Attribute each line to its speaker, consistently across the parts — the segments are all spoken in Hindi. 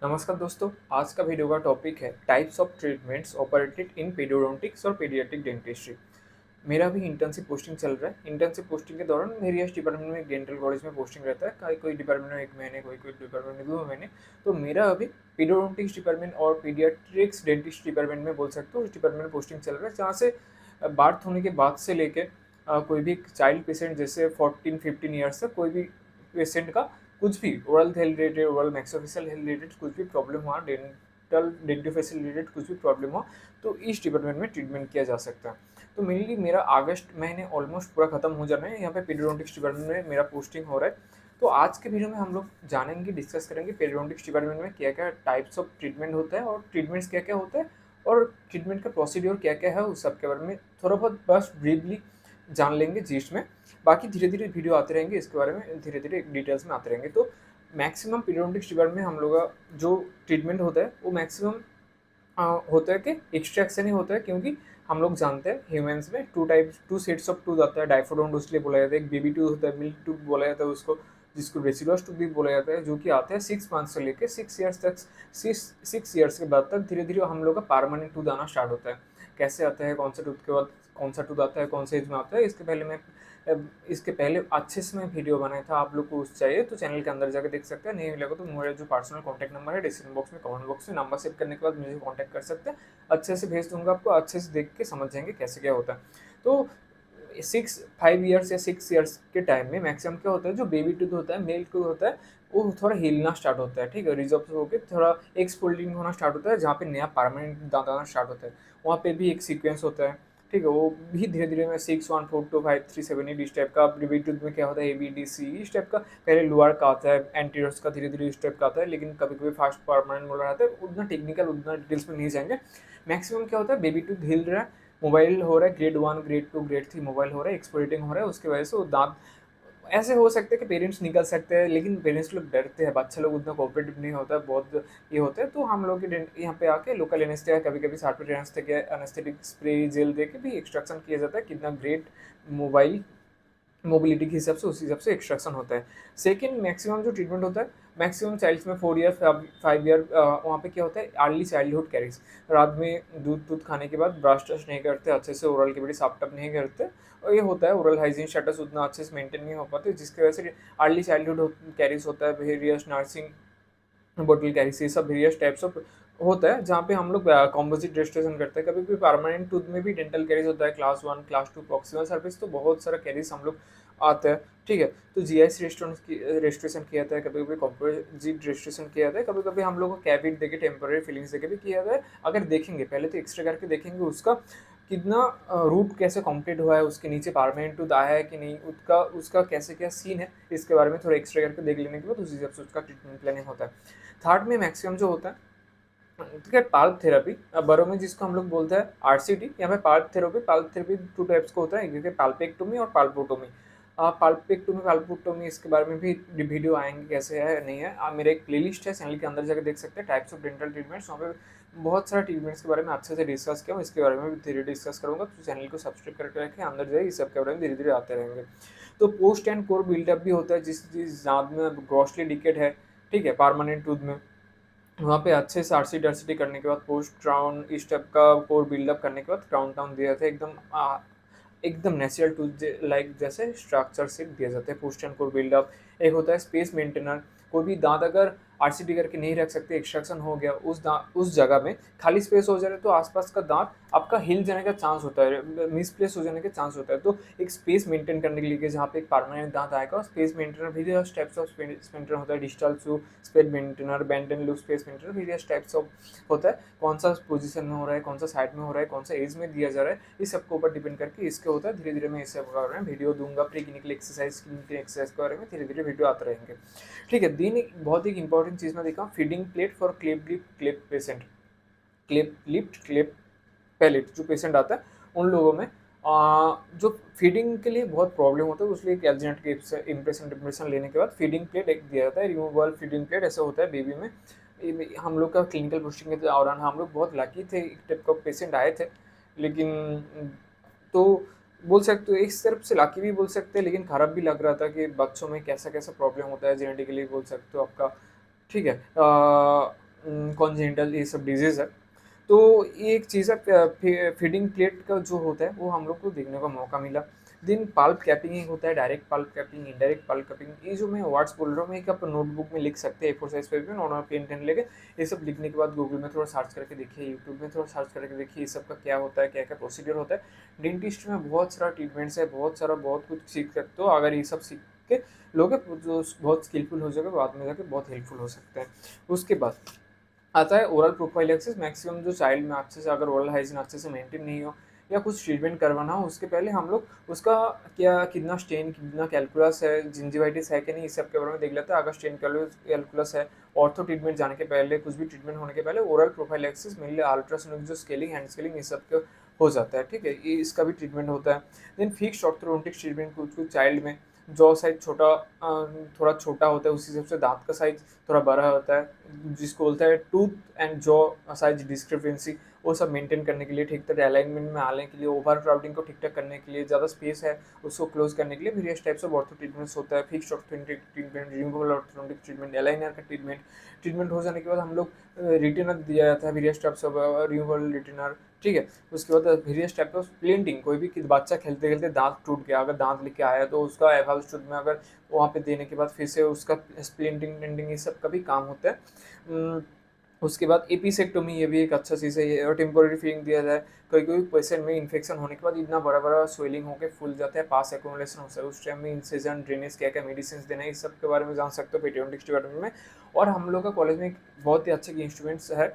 Speaker 1: नमस्कार दोस्तों, आज का वीडियो का टॉपिक है types of treatments operated in paedodontics और पीडियाट्रिक डेंटिस्ट्री। मेरा भी इंटर्नशिप पोस्टिंग चल रहा है। इंटर्नशिप पोस्टिंग के दौरान मेरी इस डिपार्टमेंट में डेंटल कॉलेज में पोस्टिंग रहता है। कोई कोई डिपार्टमेंट में 1 महीने, कोई कोई डिपार्टमेंट में 2 महीने। तो मेरा अभी पेडियोडोंटिक्स डिपार्टमेंट और पीडियाट्रिक्स डेंटिस्ट डिपार्टमेंट में बोल सकते हो, उस डिपार्टमेंट में पोस्टिंग चल रहा है, जहाँ से बार्थ होने के बाद से लेके कोई भी चाइल्ड पेशेंट जैसे 14-15 ईयर्स तक कोई भी पेशेंट का कुछ भी oral health related, oral maxillofacial health related कुछ भी प्रॉब्लम हुआ, डेंटिफेशियल रिलेटेड कुछ भी प्रॉब्लम हुआ, तो इस डिपार्टमेंट में ट्रीटमेंट किया जा सकता है। तो मेनली मेरा अगस्त महीने ऑलमोस्ट पूरा खत्म हो जाना है। यहाँ पे पेडियोडोंटिक्स डिपार्टमेंट में मेरा पोस्टिंग हो रहा है। तो आज के वीडियो में हम लोग जानेंगे, डिस्कस करेंगे पेडियोडोंटिक्स डिपार्टमेंट में क्या क्या टाइप्स ऑफ ट्रीटमेंट होता है और ट्रीटमेंट्स क्या क्या होते हैं और ट्रीटमेंट का प्रोसीड्योर क्या क्या है, उस सब के बारे में थोड़ा बहुत बस ब्रीफली जान लेंगे जीस्ट में। बाकी धीरे धीरे वीडियो आते रहेंगे, इसके बारे में धीरे धीरे डिटेल्स में आते रहेंगे। तो मैक्सिमम पेडियोडोंटिक्स डिपार्टमेंट में हम लोग का जो ट्रीटमेंट होता है वो मैक्सिमम होता है कि एक्सट्रैक्शन ही होता है, क्योंकि हम लोग जानते हैं ह्यूमंस में टू सेट्स ऑफ टूथ आता है। डाइफोडोंट उसलिए बोला जाता है। एक बेबी टूथ होता है, मिल्क टूथ बोला जाता है उसको, जिसको डेसिडुअस टूथ भी बोला जाता है, जो कि आते हैं 6 मंथ से लेकर 6 ईयर्स तक। 6 ईयर्स के बाद तक धीरे धीरे हम लोग का परमानेंट टूथ आना स्टार्ट होता है। कैसे आता है, कौन सा टूथ के बाद कौन सा टूथ आता है, कौन से एज में आता है, इसके पहले अच्छे से मैं वीडियो बनाया था। आप लोग को उस चाहिए तो चैनल के अंदर जाकर देख सकते हैं। नहीं मिलेगा तो मेरा जो पर्सनल कॉन्टैक्ट नंबर है डिस्क्रिप्शन बॉक्स में, कमेंट बॉक्स में नंबर सेव करने के बाद मुझे कॉन्टैक्ट कर सकते हैं। अच्छे से भेज दूंगा आपको, अच्छे से देख के समझ जाएंगे कैसे क्या होता है। तो 5 ईयर्स या 6 ईयर्स के टाइम में मैक्सिमम क्या होता है, जो बेबी टूथ होता है, मेल टूथ होता है, वो थोड़ा हिलना स्टार्ट होता है। ठीक है, रिजॉर्व होकर थोड़ा एक्सफोल्डिंग होना स्टार्ट होता है, जहाँ पे नया परमानेंट दांत आना स्टार्ट होता है। वहाँ पे भी एक सीक्वेंस होता है। ठीक है, वो भी धीरे धीरे में 6, 1, 4, 2, 5, 3, 7, 8 इस टाइप का। बेबी टूथ में क्या होता है, ABDC इस टाइप का पहले लोअर का आता है, एंटीरियर्स का धीरे धीरे इस टाइप का आता है। लेकिन कभी कभी फास्ट परमानेंट मोलर आता है, उतना टेक्निकल उतना डिटेल्स में नहीं जाएंगे। मैक्सिमम क्या होता है, बेबी टूथ हिल रहा है, मोबाइल हो रहा है, ग्रेड 1, ग्रेड 2, ग्रेड 3 मोबाइल हो रहा है, एक्सपोर्टिंग हो रहा है, उसकी वजह से वो दांत ऐसे हो सकते हैं कि पेरेंट्स निकल सकते हैं, लेकिन पेरेंट्स लोग डरते हैं, बच्चे लोग उतना कोऑपरेटिव नहीं होता है, बहुत ये होता है। तो हम लोग यहाँ पे आके लोकल एनेस्थेटिया, कभी कभी सार्पिक एनेस्थेटिक स्प्रे जेल दे के भी एक्सट्रैक्शन किया जाता है। कितना ग्रेट मोबाइल मोबिलिटी के हिसाब से, उस हिसाब से एक्सट्रैक्शन होता है। सेकेंड मैक्सिमम जो ट्रीटमेंट होता है, मैक्सिमम चाइल्ड्स में 4 ईयर 5 ईयर, वहाँ पे क्या होता है, अर्ली चाइल्डहुड कैरीज। रात में दूध दूध खाने के बाद ब्रश टश नहीं करते, अच्छे से ओरल कैविटी साफ टप नहीं करते, और ये होता है ओरल हाइजीन स्टेटस उतना अच्छे से मेंटेन नहीं हो पाते, जिसकी वजह से अर्ली चाइल्डहुड कैरीज होता है। वेरियस नर्सिंग बोटल कैरीज, ये सब वेरियस टाइप्स ऑफ होता है, जहाँ पे हम लोग कॉम्पोजिट रेस्टोरेशन करते हैं। कभी कभी परमानेंट टूथ में भी डेंटल कैरीज होता है, क्लास 1 क्लास 2 प्रॉक्सिमल सर्विस, तो बहुत सारा कैरीज हम लोग आता है। ठीक है, तो GIS रेस्टोरेंट की रेस्टोरेशन किया जाता है, कभी कभी कॉम्पोजिट रेस्टोरेशन किया जाता है, कभी कभी हम लोग को कैविट देके टेम्पररी फिलिंग्स देके भी किया जाता है। अगर देखेंगे पहले तो एक्सरे करके देखेंगे उसका कितना रूट कैसे कंप्लीट हुआ है, उसके नीचे परमानेंट टूथ आया है कि नहीं, उसका उसका कैसे क्या सीन है, इसके बारे में थोड़ा एक्सरे करके देख लेने के बाद उस हिसाब से उसका ट्रीटमेंट प्लानिंग होता है। थर्ड में मैक्सिमम जो होता है, ठीक है, पाल्प थेरेपी, बड़ों में जिसको हम लोग बोलते हैं RCT। यहाँ पे पाल्प थेरेपी 2 टाइप्स का होता है, क्योंकि पाल्पेक्टोमी और पाल्पोटोमी। पाल्पेक्टोमी इसके बारे में भी वीडियो आएंगे, कैसे है नहीं है। मेरा एक प्लेलिस्ट है, चैनल के अंदर जाकर देख सकते हैं, टाइप्स ऑफ डेंटल ट्रीटमेंट्स। वहाँ पे बहुत सारा ट्रीटमेंट्स के बारे में अच्छे से डिस्कस किया हूँ, इसके बारे में भी धीरे डिस्कस करूँगा। तो चैनल को सब्सक्राइब करके रखें, अंदर जाइए, इस सब के बारे में धीरे धीरे आते रहेंगे। तो पोस्ट एंड कोर बिल्डअप भी होता है, जिस दांत में ग्रॉसली डिकेट है, ठीक है, परमानेंट टूथ में, वहाँ पे अच्छे से RCT करने के बाद पोस्ट क्राउन इस स्टेप का कोर बिल्डअप करने के बाद क्राउन टाउन दिया जाता है। एकदम नेचुरल टूथ लाइक जैसे स्ट्रक्चर से दिया जाता है पोस्ट एंड कोर बिल्डअप। एक होता है स्पेस मेंटेनर। कोई भी दांत अगर RCT करके नहीं रख सकते, एक्सट्रैक्शन हो गया, उस जगह में खाली स्पेस हो जाए तो आसपास का दांत आपका हिल जाने का चांस होता है, मिसप्लेस हो जाने का चांस होता है। तो एक स्पेस मेंटेन करने के लिए जहाँ पे एक परमानेंट दांत आएगा, स्पेस मेंटेनर भी टाइप्स ऑफ स्पेस मेंटेनर होता है। Digital shoe space maintainer, bend and loop space maintainer, various types of होता है। कौन सा पोजीशन में हो रहा है, कौन सा साइड में हो रहा है, कौन सा एज में दिया जा रहा है, इस सब के ऊपर डिपेंड करके इसके होता है। धीरे धीरे मैं इस सब के बारे में वीडियो दूंगा, pre clinical exercise, clinical exercise के बारे में धीरे धीरे वीडियो आते रहेंगे। ठीक है, दिन एक बहुत ही इंपॉर्टेंट चीज़ मैं देखा, feeding plate for cleft patient. Cleft palate जो पेशेंट आता है उन लोगों में जो फीडिंग के लिए बहुत प्रॉब्लम होता है, उसलिए एक एलजीनेट के इम्प्रेशन लेने के बाद फीडिंग प्लेट एक दिया जाता है, रिमूवेबल फीडिंग प्लेट। ऐसा होता है बेबी में। हम लोग का क्लिनिकल पोस्टिंग के दौरान हम लोग बहुत लकी थे, एक टाइप का पेशेंट आए थे। लेकिन तो बोल सकते हो, एक तरफ से लकी भी बोल सकते हैं, लेकिन खराब भी लग रहा था कि बच्चों में कैसा कैसा प्रॉब्लम होता है जेनेटिकली, बोल सकते हो आपका। ठीक है, कॉन्जेनिटल ये सब डिजीज़ है। तो ये एक चीज़ है, फीडिंग प्लेट का जो होता है वो हम लोग को देखने का मौका मिला। देन पल्प कैपिंग एक होता है, direct pulp capping, indirect pulp capping. ये जो मैं वर्ड्स बोल रहा हूँ, मैं एक आप नोटबुक में लिख सकते हैं ए4 साइज़ पेज में, और पेन लेके ये सब लिखने के बाद गूगल में थोड़ा सर्च करके देखिए, यूट्यूब में थोड़ा सर्च करके देखिए ये सब का क्या होता है, क्या-क्या प्रोसीजर होता है। डेंटिस्ट में बहुत सारा ट्रीटमेंट्स है, बहुत कुछ सीख सकते हो। अगर ये सब सीख के लोगे जो बहुत स्किलफुल हो जाओगे, बाद में जाके बहुत हेल्पफुल हो सकते हैं। उसके बाद आता है ओरल प्रोफाइलैक्सिस। मैक्सिमम जो चाइल्ड में अच्छे से अगर ओरल हाइजीन अच्छे से मेंटेन नहीं हो या कुछ ट्रीटमेंट करवाना हो, उसके पहले हम लोग उसका क्या कितना स्टेन, कितना कैलकुलस है, जिंजिवाइटिस है कि नहीं, इस सब के बारे में देख लेते हैं। अगर स्टेन कैलकुलस है, ऑर्थो ट्रीटमेंट जाने के पहले, कुछ भी ट्रीटमेंट होने के पहले ओरल प्रोफाइलैक्सिस मेनली अल्ट्रासोनिक जो स्केलिंग, हैंड स्केलिंग, इस सब के हो जाता है। ठीक है, ये इसका भी ट्रीटमेंट होता है। देन फिक्स्ड ऑर्थोडोंटिक ट्रीटमेंट कुछ कुछ चाइल्ड में जॉ साइज छोटा, थोड़ा छोटा होता है, उसी हिसाब से दांत का साइज थोड़ा बड़ा होता है, जिसको बोलता है tooth and jaw size discrepancy. वो सब मेंटेन करने के लिए, ठीक तरह अलाइनमेंट में आने के लिए, ओवर क्राउडिंग को ठीक ठाक करने के लिए, ज़्यादा स्पेस है उसको क्लोज करने के लिए various types of ortho treatments होता है। Fixed orthodontic treatment, removal orthodontic treatment, aligner का ट्रीटमेंट। ट्रीटमेंट हो जाने के बाद हम लोग रिटेनर दिया जाता है, various types of removal retainer. ठीक है, उसके बाद वेरियस टाइप ऑफ स्प्लिंटिंग। कोई भी बच्चा खेलते खेलते दांत टूट गया, अगर दांत लेके आया तो उसका एवल शुद्ध में अगर वहाँ पे देने के बाद फिर से उसका स्प्लिंटिंग टेंडिंग ये सब का भी काम होता है। उसके बाद एपिसेक्टोमी, ये भी एक अच्छा चीज़ है, और टेम्पोररी फीडिंग दिया जाए। कोई कोई पेशेंट में इन्फेक्शन होने के बाद इतना बड़ा बड़ा स्वेलिंग होकर फूल जाता है, पास एक्यूमुलेशन होता है, उस टाइम में इंसिजन, ड्रेनेज, क्या क्या मेडिसिन देना है, इस सब के बारे में जान सकते हो पेडियाट्रिक्स डिपार्टमेंट में। और हम लोग का कॉलेज में एक बहुत ही अच्छे इंस्ट्रूमेंट्स है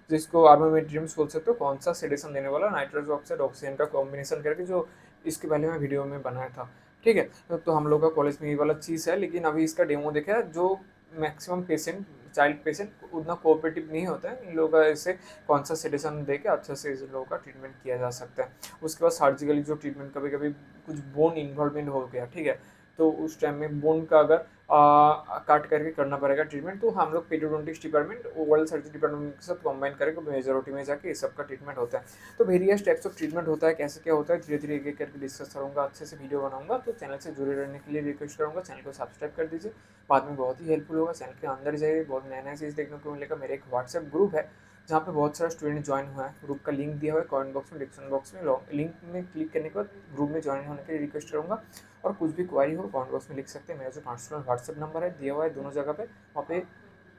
Speaker 1: जिसको आर्मामेट्रियम्स बोल सकते हो, कौन सा सेडेशन देने वाला, नाइट्रस ऑक्साइड ऑक्सीजन का कॉम्बिनेशन करके, जो इसके पहले मैं वीडियो में बनाया था। ठीक है, तो हम लोग का कॉलेज में ये वाला चीज़ है, लेकिन अभी इसका डेमो देखा है। जो मैक्सिमम पेशेंट, चाइल्ड पेशेंट उतना कोऑपरेटिव नहीं होता है, इन लोगों का ऐसे कौन सा सेडेशन दे के अच्छे से इन लोगों का ट्रीटमेंट किया जा सकता है। उसके बाद सर्जिकली जो ट्रीटमेंट, कभी कभी कुछ बोन इन्वॉल्वमेंट हो गया, ठीक है, तो उस टाइम में बोन का अगर काट करके करना पड़ेगा ट्रीटमेंट, तो हम लोग पेडियोडोंटिक्स डिपार्टमेंट ओरल सर्जरी डिपार्टमेंट के साथ कंबाइन करके मेजोरिटी में जाके इस सब का ट्रीटमेंट होता है। तो वेरियस टाइप्स ऑफ ट्रीटमेंट होता है, कैसे क्या होता है धीरे धीरे एक एक करके डिस्कस करूँगा, अच्छे से वीडियो बनाऊंगा। तो चैनल से जुड़े रहने के लिए रिक्वेस्ट करूँगा, चैनल को सब्सक्राइब कर दीजिए, बाद में बहुत ही हेल्पफुल होगा। चैनल के अंदर जाइए, बहुत नया नया चीज़ देखने को मिलेगा। मेरा एक व्हाट्सएप ग्रुप है जहाँ पे बहुत सारा स्टूडेंट ज्वाइन हुआ है। ग्रुप का लिंक दिया हुआ है कमेंट बॉक्स में, डिस्क्रिप्शन बॉक्स में। लिंक में क्लिक करने के बाद ग्रुप में ज्वाइन होने के लिए रिक्वेस्ट करूँगा। और कुछ भी क्वारी हो कमेंट बॉक्स में लिख सकते हैं। मेरा जो पर्सनल व्हाट्सएप नंबर है दिया हुआ है दोनों जगह पे, वहाँ पे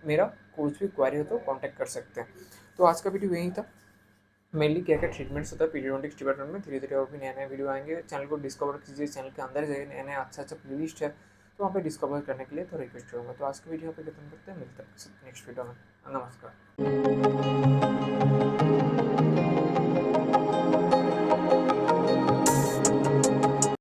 Speaker 1: मेरा कुछ भी क्वारी हो तो कॉन्टैक्ट कर सकते हैं। तो आज का वीडियो यही था, मेनली क्या क्या ट्रीटमेंट्स होता है पीडियाट्रिक्स डिपार्टमेंट में। धीरे धीरे और भी नए नए वीडियो आएंगे, चैनल को डिस्कवर कीजिए, चैनल के अंदर जाइए, नया नया अच्छा अच्छा प्ले लिस्ट है तो वहाँ पे डिस्कवर करने के लिए तो रिक्वेस्ट करूँगा। तो आज का वीडियो पे खत्म करते हैं, मिलते हैं नेक्स्ट वीडियो में। नमस्कार।